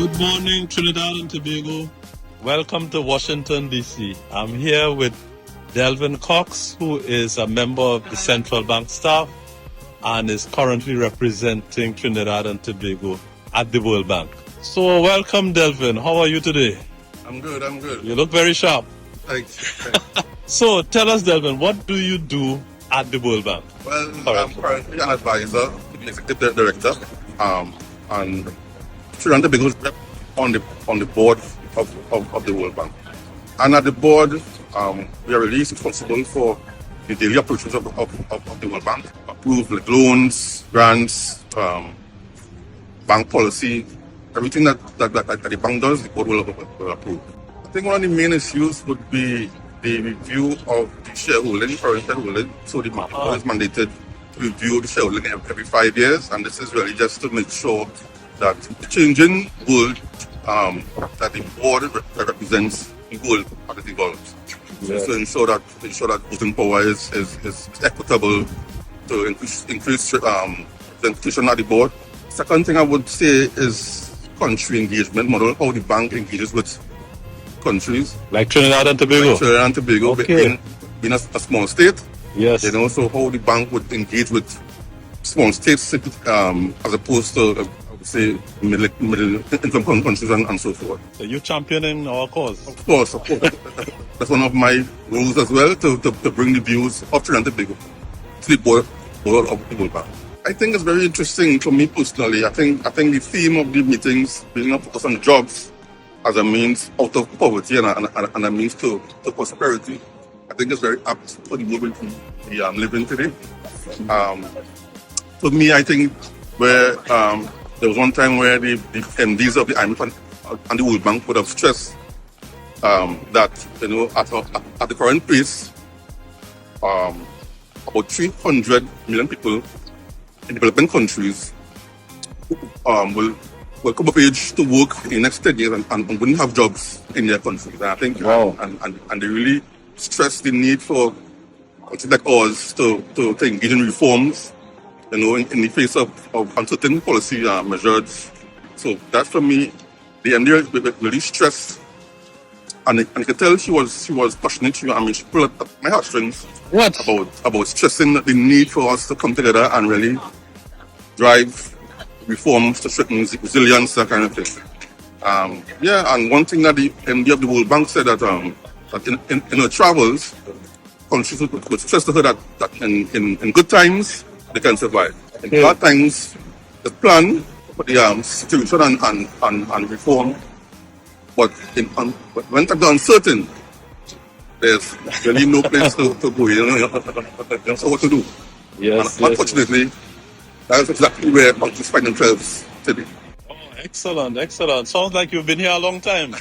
Good morning, Trinidad and Tobago. Welcome to Washington, D.C. I'm here with Delvin Cox, who is a member of the Central Bank staff and is currently representing Trinidad and Tobago at the World Bank. So welcome, Delvin. How are you today? I'm good. You look very sharp. Thanks. So tell us, Delvin, what do you do at the World Bank? Well, I'm currently an advisor, executive director, and Trinidad and Tobago is on the board of the World Bank. And at the board, we are really responsible for the daily operations of the World Bank, approve like loans, grants, bank policy, everything that the bank does, the board will approve. I think one of the main issues would be the review of the shareholding, current shareholding. So the board is mandated to review the shareholding every 5 years, and this is really just to make sure that the changing world that the board represents the world as it evolves. Yes. So ensure that voting power is equitable, to increase representation at the board. Second thing I would say is country engagement model, how the bank engages with countries. Like Trinidad and Tobago? Okay. Being a small state. Yes. So how the bank would engage with small states as opposed to, say, middle income countries and so forth. So you're championing our cause? Of course. That's one of my roles as well, to bring the views of Trinidad and Tobago to the board of the World Bank. I think it's very interesting for me personally. I think the theme of the meetings being focused on jobs as a means out of poverty and a means to prosperity, I think it's very apt for the world we are living today. For me, I think where there was one time where the MDs of the IMF and the World Bank would have stressed that at the current pace, about 300 million people in developing countries will come of age to work in the next 10 years and wouldn't have jobs in their countries. And I think, wow. and they really stress the need for countries like ours to engage in reforms, in the face of uncertain policy measures. So that for me, the MD really stressed, and you could tell she was passionate. She pulled up my heartstrings. What? About stressing the need for us to come together and really drive reforms to strengthen resilience, that kind of thing. And one thing that the MD of the World Bank said that in her travels, countries would stress to her that in good times they can survive. In bad times, the plan for the situation and reform, but when times are uncertain, there's really no place to go. You know what to do. Yes. Unfortunately, that's exactly where countries find themselves today. Oh, excellent. Sounds like you've been here a long time.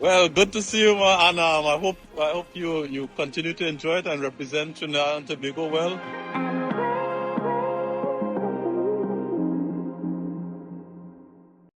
Well, good to see you, and I hope you continue to enjoy it and represent Trinidad and Tobago well.